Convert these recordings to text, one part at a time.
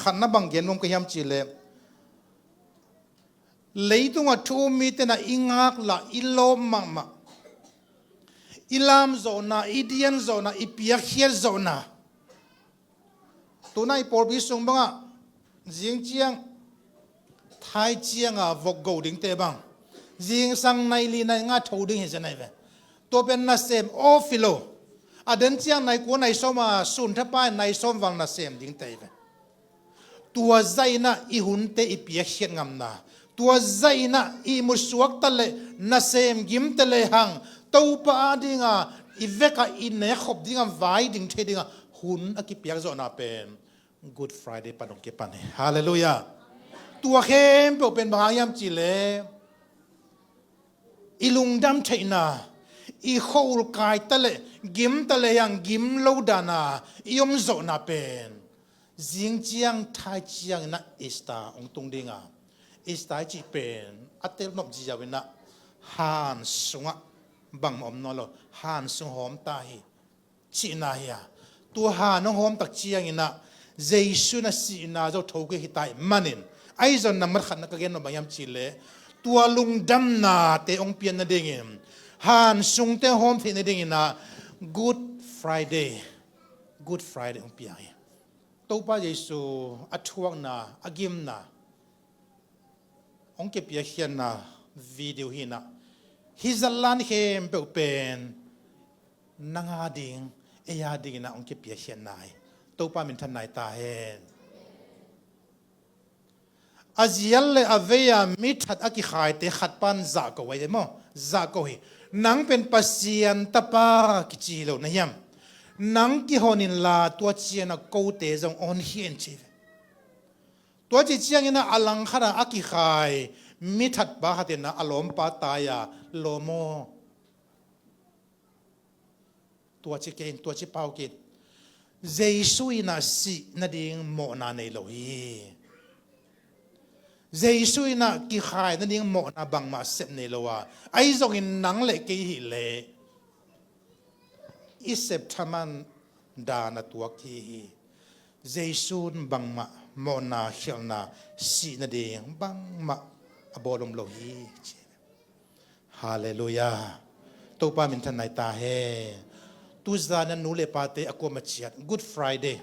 ขันนับังเกียนนมก็ยำจีเลเลยตัวทูมีแต่น่ะอิงักละอิลมมังมะอิลามโซนาอิเดียนโซนาอิเปียเขียโซนาตัวนั้นปอบิสงบังอ่ะจิงเจียงไทยเจียงอ่ะวกโกดิ้งเตบังจิงสังในลีในงาทูดิ้งเห็นไหมตัวเป็นนาเซมโอฟิโลอเดนเจียงในกัวในสมาสุนทป้ายในสมวังนาเซมดิ้งเตยตัวใจน่ะอีหุ่นเตอีเปียเขียนงามนาตัวใจน่ะอีมุสวกตะเลนาเซมกิมตะเลหังตัวป้าดิ้งอ่ะอีเวกอินเนขบดิ้งอ่ะไว้ดิ้งเทดิ้งอ่ะหุ่นอากิเปียกโซนาเป็น Good Friday ปนองเก็บปันฮาเลลูยาตัวเข้มเป็นบางยามจีเลอีลุงดำเทน่ะอีโคลกายตะเลกิมตะเลยังกิมโลดานาอียมโซนาเป็นจิงเจียงไทยเจียงน่ะอิสตาองตุงดิงอ่ะอิสตาจีเป็นอัตเตลนบจีจาวินะฮันสุงะบังอมนอลฮันสุงหอมตาฮีจีนาฮีอ่ะตัวฮันน้องหอมตักเจียงอินะเจสุน่ะสีน่ะเจ้าทูกฮิตายมันนินไอ้จนน้ำมันขันนักเรียนนบยามจีเลตัวลุงดำนาเตองเปียนนั่นเองฮันสุงเตหอมที่นั่นเองนะ Good Friday องเปียงตัวป้าเยซูอัทวงนาอากิมนาองเก็บเปียเขียนนาวิดีโอหินะฮิซัลลันเข้มเป็นนางอาดิงเอียดิงนะองเก็บเปียเขียนนายตัวป้าเป็นทนายตาเห็นอาเจียลเลอเวียมิทัดอากิขายเตขัดปันจากเอาไว้เดมั้งจากเอาไว้นังเป็นปัสยานตาป้ากิจิโลนะยามนังกิฮอนินลาตัวเจียนโกเตจงออนเฮียนชีตัวเจียงนะอลังขนาอากิขายมิทัดบ้าเตนะอารมณ์ปาตายาโลโมตัวเจเกนตัวเจเปาเกนเจสุยนาสีนาดิงโมนาในโลฮีเจสุยนากิขายนาดิงโมนาบังมาเซในโลวาไอ้จงอินนังเล็กกี่หิเลอิเซปทามันดานาตัวกีเจสุนบังมาโมนาเขียนนาสีนาดิงบังมาอบรมโลฮีฮาเลลูยาตัวป้ามินทนายตาเฮตุจานันนูเลปาเตอโกมาเชียด Good Friday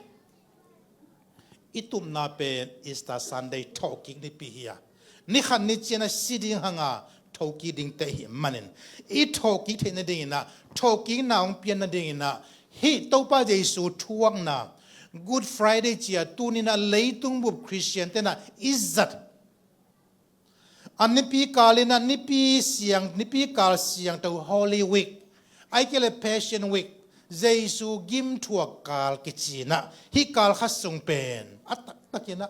อิตุมนาเป็นอิสตาซันเดย์ทอกิงในปีเฮียนี่ขันนิจนะสิดิงหังอาทอกิดิงเตหิมันนินอีทอกิเทนดิงนะทอกินาองเปียนดิงนะฮิตัวป้าเจสูทวงนะ Good Friday เจียตูนินะเลยตุงบุบคริสเตียนเตนะอิจจัดอันนี้ปีกาลินะนี่ปีเสียงนี่ปีกาลเสียงตัว Holy Week ไอ้เกลเล Passion Week เจสูกิมทัวกาลกิจีนะฮิกาลขัดส่งเป็นอัตตะกินะ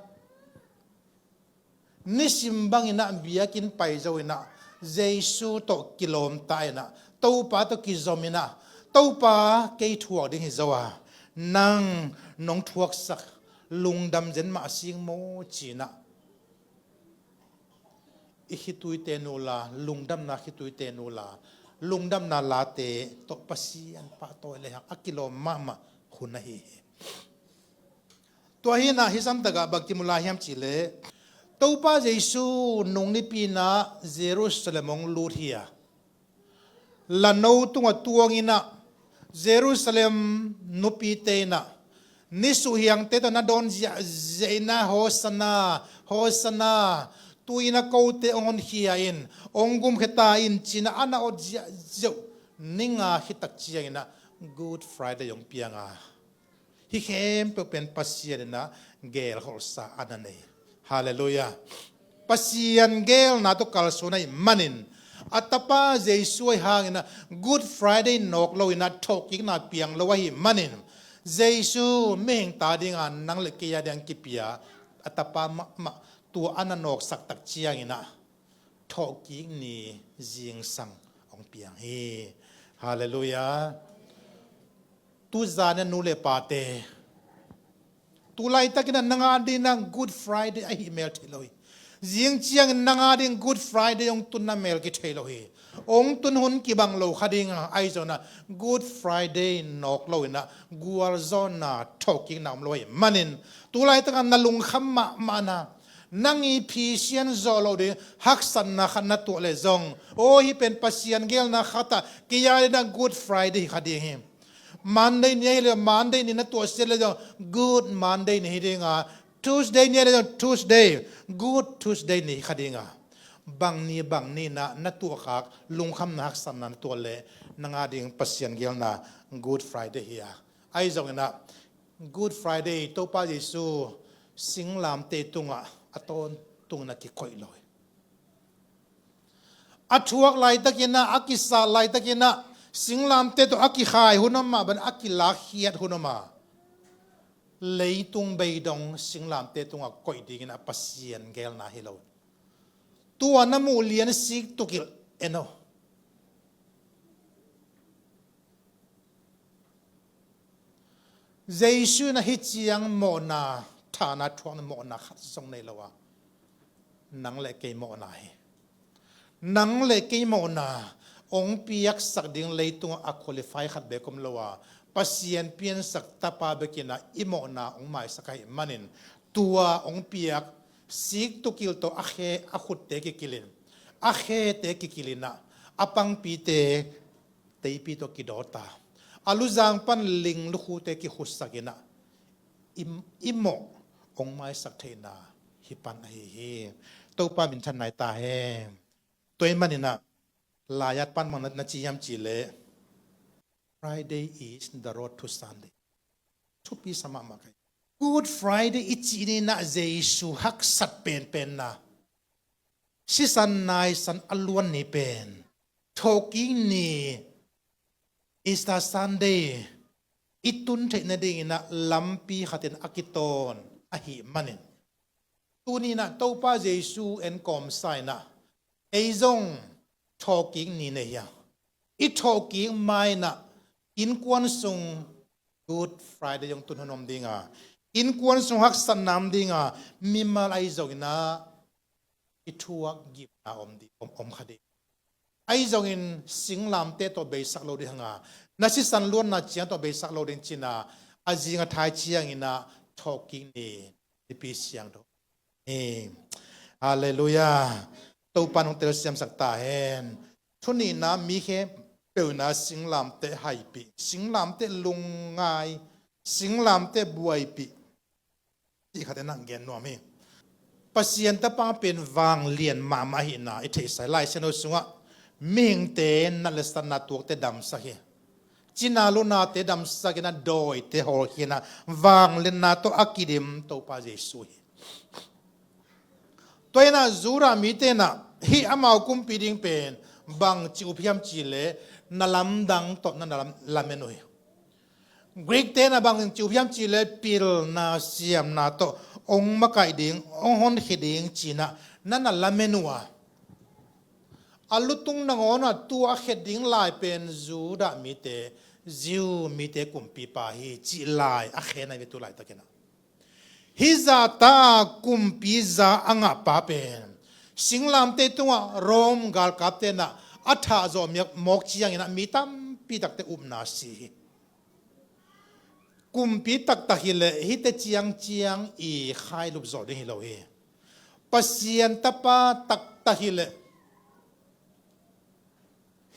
นิสิมบังอินะเบียกินไปเจ้าอินะเจสูตกกิโลมตายนะตัวป้าตกกิจอมินะตัวป้าเกยทัวดิ้งหิจาวานังน้องทัวสักลุงดำเจนมาสิงโมจีนะอิขิตุยเตนูลาลุงดำนาขิตุยเตนูลาลุงดำนาลาเตตกปัสยันปะโตเลยฮักอักิโลมาคุณนะฮีตัวฮีนะฮิซัมตะกะบักติมุลาฮิมจิเลตัวป้าเยซูนงนิปีนาเยรูซาเล็มองลูทียละโนตุงตัวงินะเยรูซาเล็มนุปีเตนะนิสุฮียังเตตนะโดนเจนะโฮสนาตุยนักเอาเตองเฮียอินองกุมขตาอินจีน่าอันเอาเจ้านิ่งอ่ะฮิตักเจียงนะ Good Friday ยงเปียงอ่ะฮิเข้มเป็นปัสเซียนนะเกลฮอลซาอันนั้นเองฮาเลลูยาปัสเซียนเกลนาตุกัลสุนัยมันนินอัตป้าเจสวยหางนะ Good Friday นกโลยนะทอกิกนาเปียงโลวะฮิมันนินเจสูไม่เห็นตาดิ่งอ่ะนังเล็กยาเดียงกิเปียอัตป้าตัวอันนั้นนกสักตักเชียงนะทอกิกนี่จิงสังองเปียงเฮฮาเลลูยาตุจานันนูเลปาเตตุไลตะกินนังอาดินัง Good Friday ไอฮิเมลเทโลยจิงเชียงนังอาดิน Good Friday องตุนนาเมลกิเทโลยองตุนหุนกิบังโลคดิงไอโซนะ Good Friday นกโลยนะกัวโซนะทอกิกนามโลยมันนินต ตุไลตะกันนลุงคำมานะนังอีพีเซียนโซโลดีฮักสันนะขันนัตัวเลซงโอ้ฮีเป็นปัสยันเกลนะขัตกิยาเลนะ Good Friday ขัดยังMonday เนี่ยเลย Monday นี่นะตัวเสียเลยจ้ะ Good Monday นี่เองTuesday เนี่ยเลยจ้ะ Tuesday Good Tuesday นี่ขัดยังบางนี่นะตัวขักลุงคำนักสันนันตัวเล่นังอาดิงปัสยันเกลนะ Good Friday เฮียไอ้จงนะ Good Friday ตัวป้าเยซูสิงลามเตตุงอะตอนตุงนักกิคอยลอยอัชวกไลตะกินะอักิสาไลตะกินะสิงลามเตตุอักิขายหุนมาบันอักิลาเฮียดหุนมาเลยตุงใบดงสิงลามเตตุงอะคอยดีกินะปัสเซียนเกลนาฮิโลตัวน้ำมูเลียนสิกตุกิลเอโนเจสุนะฮิจิยังโมนาฐานะทวงโมนาขัดส่งในละวะนังเล็กโมนานังเล็กโมนาองค์ปียกสักดิ่งเลยตัวอักคุลิฟายขัดเบกุมละวะปัสยันเพียนสักตาปาเบกินะอิโมนาองค์ไม่สักให้มันินตัวองค์ปียกสิกตุกิลโตอาเคอาขุดเตกิกิลินอาเคเตกิกิลินะอปังปีเตปีโตกิโดตาอาลุจังปันลิงลุคูเตกิขุสสักินะอิโมองไม้สักเทนาฮิปันเฮตัวป้ามินทันไหนตาเฮตัวมันนี่นะลายัดปันมันนัดจียมจีเล Friday is the road to Sunday ทุกปีสมัครมาไง Good Friday อีจีนี่นะเจสุฮักสัตเป็นนะสิสันนายสันอลวนนี่เป็นโทกินี่ is the Sunday อิตุนเทนดิ่งนะลัมปีขัดเนอากิโตนอาหิมันนี่ตัวนี้นะตัวป้าเยซูเอ็นกอมไซนะไอซงทอกิ้งนี่เนี่ยอีทอกิ้งไม่นะอินควนซุง Good Friday ยังตุนหนอมดิ่งอินควนซุงฮักสันนามดิ่งมีมาไอซงนะอีทัวกิบนะอมดีอมคดีไอซงอินสิงลามเตตัวเบสักโลดิฮังนัสิสันล้วนนะเจียงตัวเบสักโลดิจินะอาจิงทายเจียงอินะทอกิ้งนี่ที่ปีเสียงตัวฮาเลลูยาตัวปันของเตลเซียมสักตาเห็นทุนนี้นะมีแค่เปลวนะสิงลามเตะไฮปีสิงลามเตะลงง่ายสิงลามเตะบวยปีที่เขาจะนั่งเกณฑ์นัวมีปัสยันตะปังเป็นวางเลียนมาหินาอิเทสายไลเชนอสุงะเมียงเตนัลสตนาตัวเตดำสักเฮจินาลุนาเตดำสักนะโดยเตหอเฮนะวางเลียนนาตัวอักิดิมตัวปาเจสุยตัวน่ะจูรามีเตน่ะฮีอามาคุมปีดิ้งเป็นบางจิอุพิยมจิเลนัลำดังตนั่นนัลำเมนุยกรีกเตน่ะบางจิอุพิยมจิเลปิลนาเซียมนาโตองค์มาไกดิ้งองค์ฮอนเฮดิ้งจีน่ะนั่นนัลำเมนัวอัลลุตุงนังอน่ะตัวเฮดิ้งลายเป็นจูรามีเตจิวมีเตคุมปีปาฮีจิลายอาเขนัยเวตุลายตะเกนะฮิซาตาคุมพิซาอังอาปาเป็นสิงลามเตตัวโรมกาลกับเตนะอัฐาโจมีมกจียงนะมีตั้มปีตักเตอุมนาสีคุมปีตักตะฮิเลฮิเตจียงอีขายลูกโจดิฮิโลเฮปัสยันตะปาตักตะฮิเล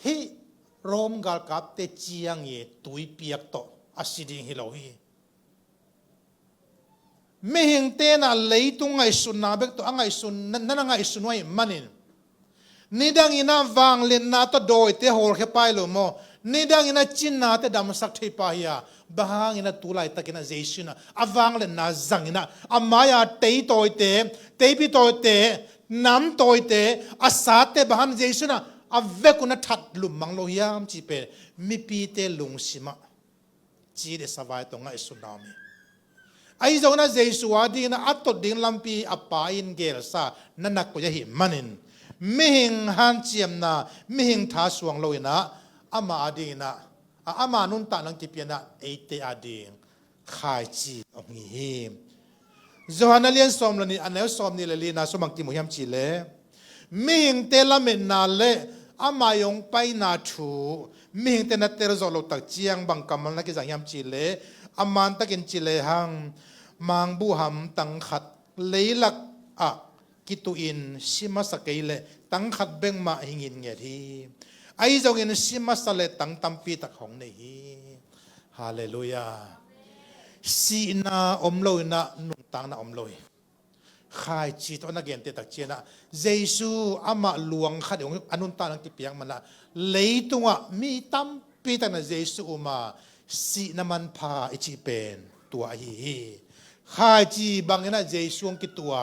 ฮิโรมกาลกับเตจียงเยตุยปียกโตอาศิดิฮิโลเฮไม่เห็นเตน่ะเลยตุงไงสุนนาเบกตัวไงสุนนั่นไงสุนไว้มันนี่ดังอินาวังเล่นนาตัวโดยเตหอลแค่ไปเลยมั้งนี่ดังอินาจินนาเตดำสักที่ไปอ่ะบางอินาตุลายตะกินาเจสุนะอาวังเล่นนาจังอินาอามายาเตยตัวเตปีตัวเตน้ำตัวเตอาสาเตบางเจสุนะอาเวกุนาทัดลุมมังโลยามจีเปมีปีเตลุงสิมาจีเดสบายตรงไงสุนามีไอ้เจ้าหน้าเจสุวาดีนะอัตตดิ่งลำปีอปาอินเกลซานั่นนักก็จะเห็นมันนินไม่เห็นฮันเจียมนะไม่เห็นท้าสวงลอยนะอามาอดีนะอามานุนตานังกิเปียนะเอเตอดีงขายจีองฮีจอฮันเลียนสอมลนี่อันนี้สอมนี่เลยลีนะสมังติมุยมจีเลไม่เห็นเตละเมนนาเลอามายงไปนาทูไม่เห็นเตนัตเตอร์จอลตักเจียงบังกำมันนักกิจยามจีเลอามันตะกินจีเลหัง มางบูหำตังขัดเลยลักอะกิตุอินชิมาสกัยเลตังขัดเบงมาหิงินเงียทีไอจงอินชิมาสเลตังตัมปีตักของนี่ฮาเลลูยาสีนาอมลอยนะนุ่งตังนะอมลอยข้าจีตอนนักเรียนเตตักเจนะเยซูอามาหลวงขัดองอนุนตานังกิเปียงมันละเลยตัวมีตัมปีตักนะเยซูมาสีน้ำมันพาอิจิเป็นตัวฮีข้าจีบางนะเยซูงกิตัว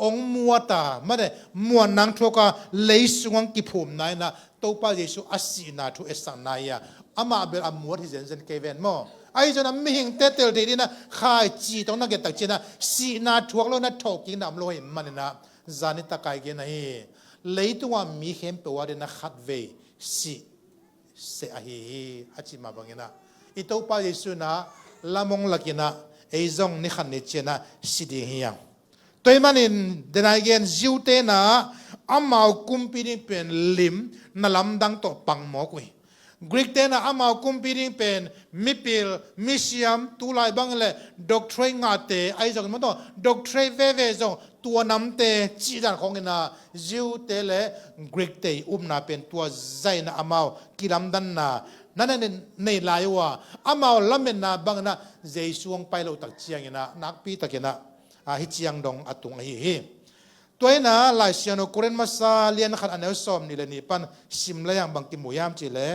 องมัวตาไม่ได้มัวนังทุกข์เลยสวงกิภูมินายนะตัวป้าเยซูอาศีนาทุเอสังนายะอามาเบลอามัวที่เจนเจนเกเวนโมไอ้จนไม่เห็นเตเตลดีนะข้าจีต้องนักเก็ตตักเจนะสีนาทุกข์แล้วนะทอกกินน้ำลอยมันนะจานิตะกายกันนะเลยตัวมีเข้มเปว่าเดนะขัดเวสีเสียฮีอาจิมาบังนะอีตัวป้าเยซูนะละมงลักินะไอ้จงนี่ขันนี่เจนะสิดีเฮียงตัวมันอินเดนายเกนจิวเตนะอามาคุมปีนี้เป็นลิมนั่ลำดังโตปังหมอกวีกรีกเตนะอามาคุมปีนี้เป็นมิพิลมิเซียมตุลายบังเลด็อกเทรงาเตไอจังมันต้องด็อกเทรเวเวจงตัวนำเตจีดันของเนะจิวเตเลกรีกเตนาเป็นตัวใจนะอามากิลำดันนะนั่นในลายว่าอามาลำเป็นนะบังนะเจสวงไปเราตักเชียงนะนักปีตักนะฮิจิยังดงอตุงฮีตัวน่ะหลายเสียนกุเรนมาซาเลียนขัดอันเอลซอมนี่เลยนี่ปันซิมเลยยังบางกิมวยามจีเล่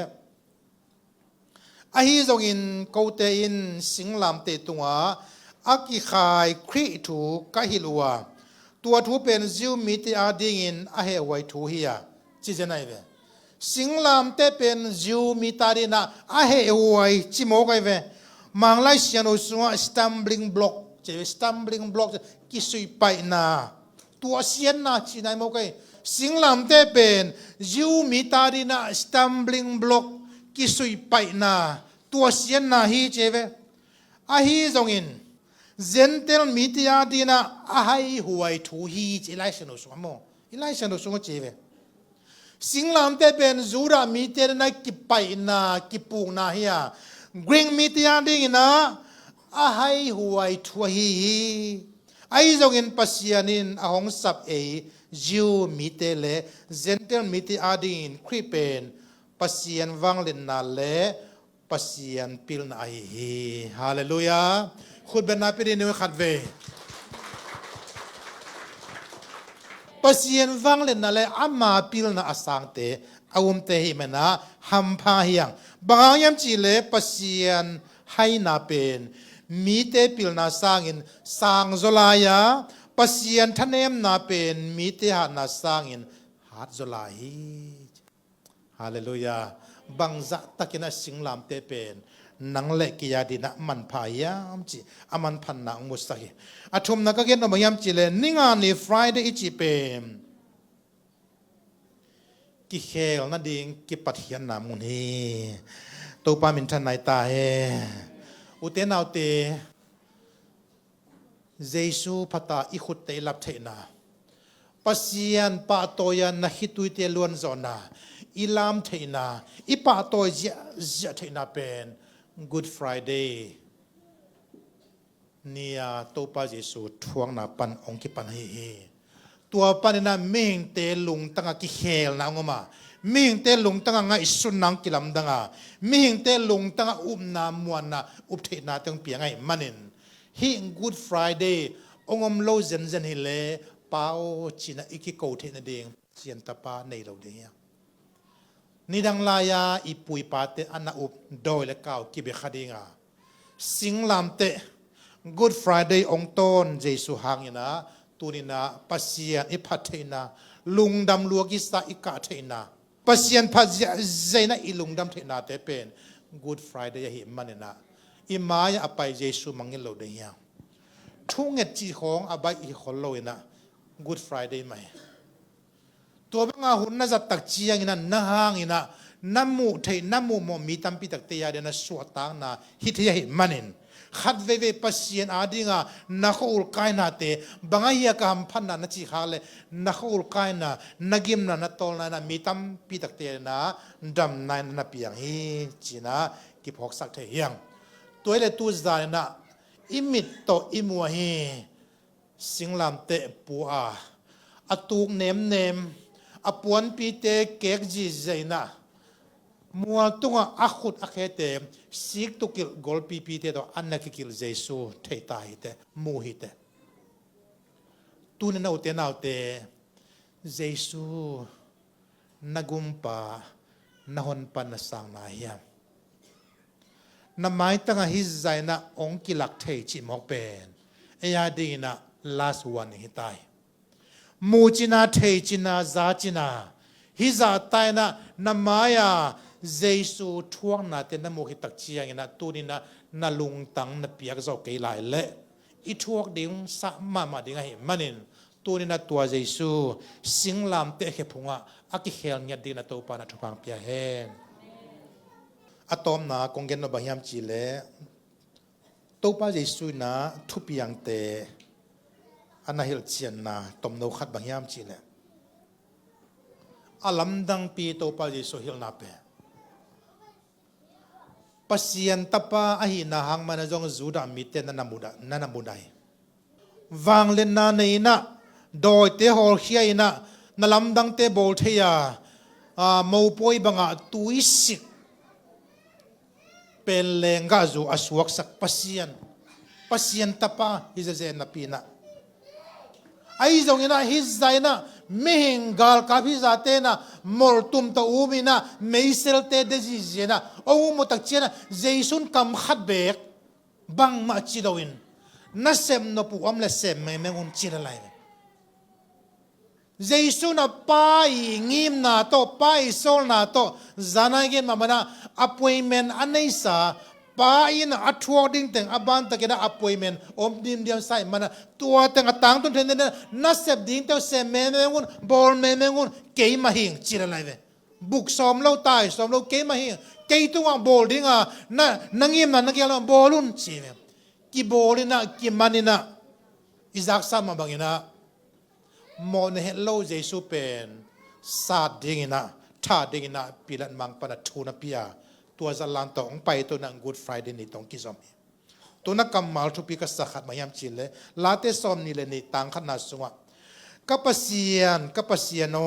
ฮิจงอินกูเตอินสิงลามเตตุงอากิขายครีถูกะฮิลัวตัวทูเป็นจิวมิติอาดิงินอาเฮไวทูฮียจีเจนัยเวสิงลามเตเป็นจิวมิตาดินะอาเฮไวจิโมกไอเวมังไลเสียนอุสวะสตัมบลิงบล็อกเจสตัมบลิงบล็อกกิสุยไปนาตัวเสียนนาจีนายโมกัยสิงลำเตเป็นยูมิตาดีนาสตัมบลิงบล็อกกิสุยไปนาตัวเสียนนาฮีเจเวอาฮีจงอินเซนเตลมิติอาดีนาอาให้หวยทูฮีเจไลเซนุสวมโมไลเซนุสวมเจเวสิงลำเตเป็นจูรามิเตนากิไปนากิปูนาฮียกริงมิติอาดีนาอาให้หวยทัวฮีไอจงอินปัสยานินอาหงสับจิวมิเตเลเซนเตลมิติอาดินครีเป็นปัสยานวังเลนนาเลปัสยานปิลนาฮีฮาเลลูยาขุดเป็นนาปิดินเวขัดเวปัสยานวังเลนนาเลอามาปิลนาอสังเตอาวุมเตหิมนาฮัมพาฮิยังบางยามจีเลปัสยานให้นาเป็นมีเตปิลนาสร้างอินสร้างโซลายาปัสยันทเนมนาเป็นมีเตหานาสร้างอินฮัดโซลาฮีฮาเลลูยาบังจะตะกินะสิงลามเตเป็นนังเล็กยาดินะมันพายามจีอามันพันนังมุสตะฮีอาทุมนักเก็ตนบยามจีเลนิงานีฟรายเดย์อิจิเป็นกิเคลนั่นดิงกิปัทยันนามุนีตัวปามินทันไนตาเฮอุเทนเอาเตเยซูพัตตาอิขุตเตลับเทนาปัสยันปะโตยันนะฮิตุเตลวนจอนาอิลามเทนาอิปะโตยะเทนาเป็น Good Friday เนี่ยตัวปาเยซูทวงนาปันองคิปันเฮตัวปันน่ะเม่งเตลุงตั้งกิเฮลนางอมามิงเตลุงตั้งง่ายสุนังกิลำดังอ่ะมิงเตลุงตั้งนามวนนะอุปเทนาตั้งเปียงไงมันเองฮิง Good Friday องค์โลเซนเซนฮิเลเป้าจีน่าอิกิโกเทนเดงเจียนตาปาในเราเดียนี่ดังลายาอีปุยปาเตอันนาอุบโดยและเก่ากิเบคดีงาสิงลามเต Good Friday องต้นเยซูหางนะตัวนี้นะปัสยานอิพัทเทนาลุงดำลัวกิสาอิกาเทนาปัสยันพัจเจนะอิลุงดำเทนาเตเป็น Good Friday หิมันเนะอิมายอภัยเยซูมังเงลโลเดียทุ่งเงจีของอบายอีขอลโลยนะ Good Friday ไหมตัวบังอาหุ่นน่าจะตักเจียงนะน่าห่างนะน้ำมูเทน้ำมูมมีตั้มปีตักเตียเดนะสวดตังนะฮิตยาหิมันเนขัดเวเวปัสยันอาดิงานักอุลกายนาเตบางอย่างก็พันนาจีขาเลนักอุลกายนานักิมนานัตโตนามีตั้มปีตักเตียนะดำนายนาเปียงฮีจีนะกิพอกสักเทียงตัวเลตัวจานนะ อิมิตโตอิมัวฮีสิงลำเตปัวอตูกเนมอปวนปีเตเกกจีเจนะมัวตุงอาขุดอาเคเตสิกตุกิลกอลปีเตตัวอันนักกิลเจสูเทตาฮิเตมูฮิเตตูนนาอุเตนาอุเตเจสูนักุมปานาฮอนปันสังนาฮิยนำไม้ตั้งฮิใจนะองกิลักเทจิมอกเป็นเอียดีนะ last one ฮิตายมูจินาเทจินาซาจินาฮิซาตายนะนำไม้เจสูท่วงนาเตนมูฮิตักเชียงนะตูนี่นะนาลุงตังนาเปียกเจ้าเกยหลายเละอีท่วงดิ้งสักมาดิ้งให้มันนินตูนี่นะตัวเจสูสิงลามเตะเขพุงอากิเฮลเงียดีนะตัวปานะทุพังเปียเฮนอะตอมนะคงเกนนบางยามจีเลตัวป้าเจสุยนะทุบยังเตอันนั้นเฮลเชียนนะตอมโนขัดบางยามจีเลอาลัมดังปีตัวป้าเจสุเฮลนาเปปัสยันตป้าอหินาหังมันจงจูดามิเตนันนามุดายวางเลนนาเนนะโดยเตหอลเขียนะนลัมดังเตโบลเทียมอปอยบังอาตุยสิกเป็นแรงกาจูอสวกสักปัสยันตป้าฮิจะเจนนับปีนะไอ้จงนะฮิใจนะไม่เห็นกาลกับฮิจาเตนะมอลตุมตะอูมินะไม่เซลเตเดจิเจนะโอ้มุตักเจนะเจสุนคำขัดเบกบังมาจิดวินนัสเซมนปูอัมเลเซมไม่งุนจิดอะไรเจสุนป้ายงิมนาโตป้ายโซลนาโตจานาเกนมามันappointment อันนี้สาป้าอินอัทวดิ้งแต่งอับันตะเกนะ appointment อมดิมเดียวใส่มันตัวแต่งต่างต้นเทนเนนัสเซบดิ้งเต้าเซมเมงุนบอลเมงุนเกยมาหิงจิระไรเวบุกซ้อมเล่าตายซ้อมเล่าเกยมาหิงเกยตัวบอลดิ้งนังยิมนังเกลบอลุนจีเวกีบอลินะกีมันนะอิซักซามาบังนะมอนเฮลโลเจสุเป็นซาดิ้งนะถ้าดิ้งนะปีละมังปนัดทูนปียตัวจะลันตองไปตัวนัง Good Friday นี่ตองกิจอมตัวนักกำมัลทุปีก็สักขัดมายามจิเลลาเตซอมนี่เลยนี่ต่างขนาดสูงกับปัสยานโน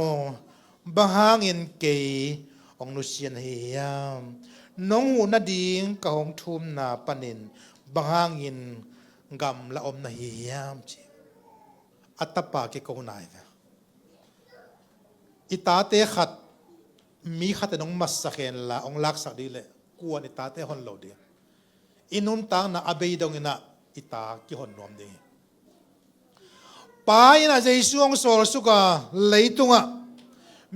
บางหางเงินเกยองนุเซียนเฮียมน้องหูนาดิงกะหงทุมนาปนินบางหางเงินกำละอมนาเฮียมจิอัตตปาเกโกนายอิตาเตขัดมีขัดน้องมัสเคนละองลักสักดีเลยกวนอิตาเตฮอนโลดีอินุนตังนะอเบยดงนะอิตากิฮอนนอมดีปายนะเจสุองโซลสุกะเลยตุงะ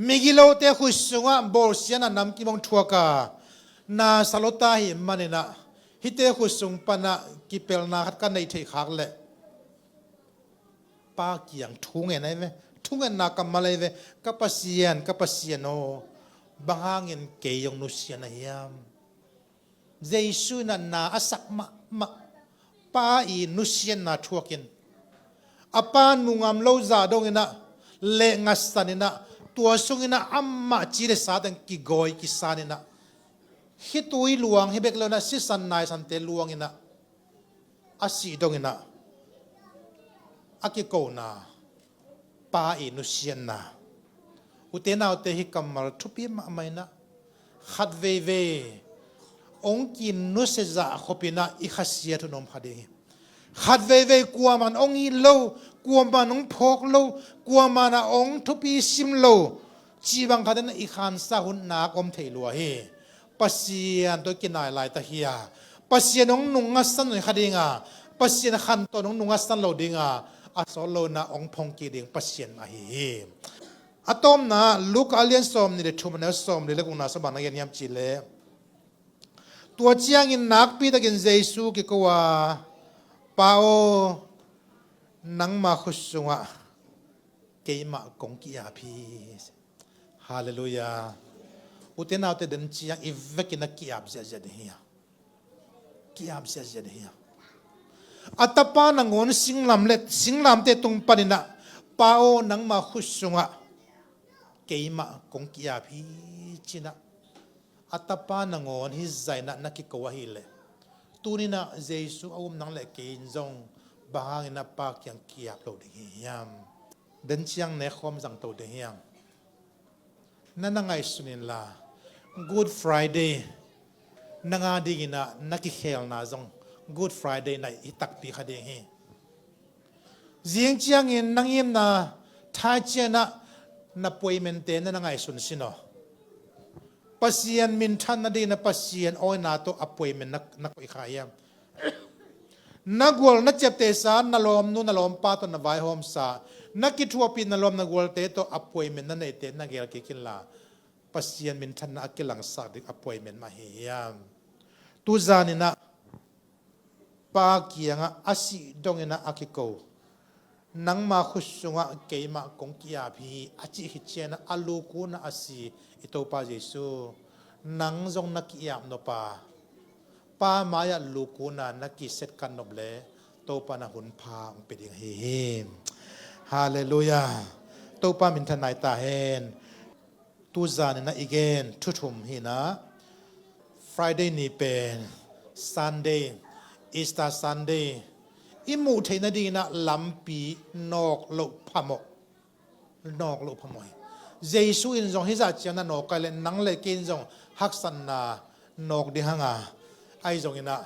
มิกิโลเตขุสุงะบอลเซียนะนำกิมงทัวกะนาสโลตาหิมันนะฮิเตขุสุงปนะกิเปลนาขัดกันในเทขักเลยป้าเกี่ยงทุ่งเงินไหนไหมทุ่งเงินนักมาเลยเว้กับปัสยานโนบางเงินเกยองนุเซียนเฮียมเจสุนันนาอสักมาป้าอีนุเซียนนาทัวกินอปานุงามโลซาดงนะเลงัสตันนะตัวสุงนะอัมมาจีเรสาดังกิโกยกิสานินะฮิตุยลวงฮิเบกเลนะสิสันนายสันเตลวงนะอาศิดงนะอากิโกนาป้าอีนุเซียนนาอุเทนาอุเตหิกัมมัลทุปีมาไม่นะขัดเวองกินนุเซจาขบินะอิขัสเซียทุนอมขัดเองขัดเวกลัวมันองอีโลกลัวมันองพกโลกลัวมันองทุปีซิมโลจีบังขัดนั้นอิขันสาหุนนักอมเทลัวเฮปัสยานตัวกินอะไรตะเฮียปัสยานองนุงอัสตันเลยขัดเองปัสยานขันตัวน้องนุงอัสตันโลดิงอาสโลนะองพงกีดิงปัสยานมาเฮอะตอมนะลูกอาเลียนสอมนี่เดชุมเนสอมนี่เล็กอุณาสบานักยันยามจิเลตัวเจียงอินนักปีตะกินเจสุกิกว่าป้าโอนังมาขุสุงะเกยมากงกิอาพีฮาเลลูยาอุเทนาอุเตเดนเจียงอีเวกินักกิอาบเจเจเดียกิอาบเจเจเดียอัตปานังอนสิงลำเล็ดสิงลำเตตุงปนินะป้าโอนังมาขุสุงะเกยมากงกิอาพีจินะอัตปานังอนฮิใจนะนักกิกวะฮิเลตั tu ni na Jesu awum nang le kein zong bahang na pa kyang kiap lo ding yam den chiang ne khom jang to de hiang nanangai sunin la Good Friday nanga digina naki khel na zong Good Friday na itak pi khade hi jieng chiang in nangim na tha chena na poimen te na nangai sun sino pasian min than na dina pasian oi na to appointment na ko ikhayam nagwal na chepte sa nalom nu nalom pa to na vai home sa nakithua pi nalom nagwal te to appointment na nei te na gel ke kinla pasian min than na akilang sa dik appointment ma hiyam tu zanina pa kianga asi dongena akiko nang ma khusunga keima kongkia phi achi hichena alu ku na asi ito pa Jesu nang zong nakiyam no pa maya luku na nakiset kan noble to pa na hun pa ang peding him hallelujah to pa min thanai ta hen tu zan na again tutum hina Friday ni pen Sunday Easter Sunday imu theina dina lampi nok lo phamo Jesu in zong hiza chiang na nok kale nang le kin zong haksan na nok di hanga ai zong ina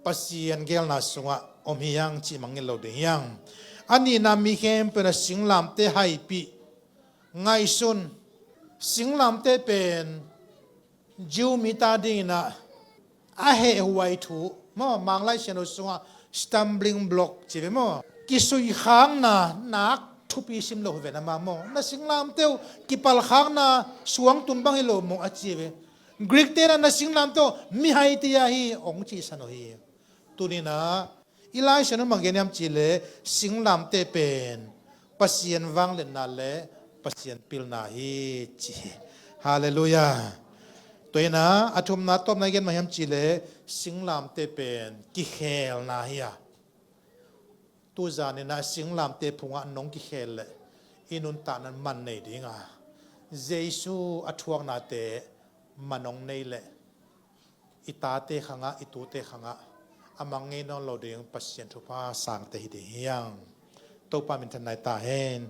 pasian gel na sunga om hiang chi mangil lo de hiang ani na mi khem pe na singlam te hai pi ngai sun singlam te pen jiu mi ta ding na a he huai thu mo mang lai chen sunga stumbling block chi mo kisui khang na nak thupi sim lo ve na ma mo na singlam teu kipal khang na suang tun bang lo mo achieve Greek te na singlam to mi hai ti ya hi ong chi sano hi tunina ilai sano mangeniam chile singlam te pen pasien wang le na le pasien pil na hi chi hallelujah toina athum na tom na gen mayam chile singlam te pen ki khel na hi tu zani na singlam te phunga nong ki khel inun ta nan man nei dinga Jesu athuak na te manong nei le ita te khanga itu te khanga amang nge non lo ding pasien thu pa sang te hi de hiang to pa min than nai ta hen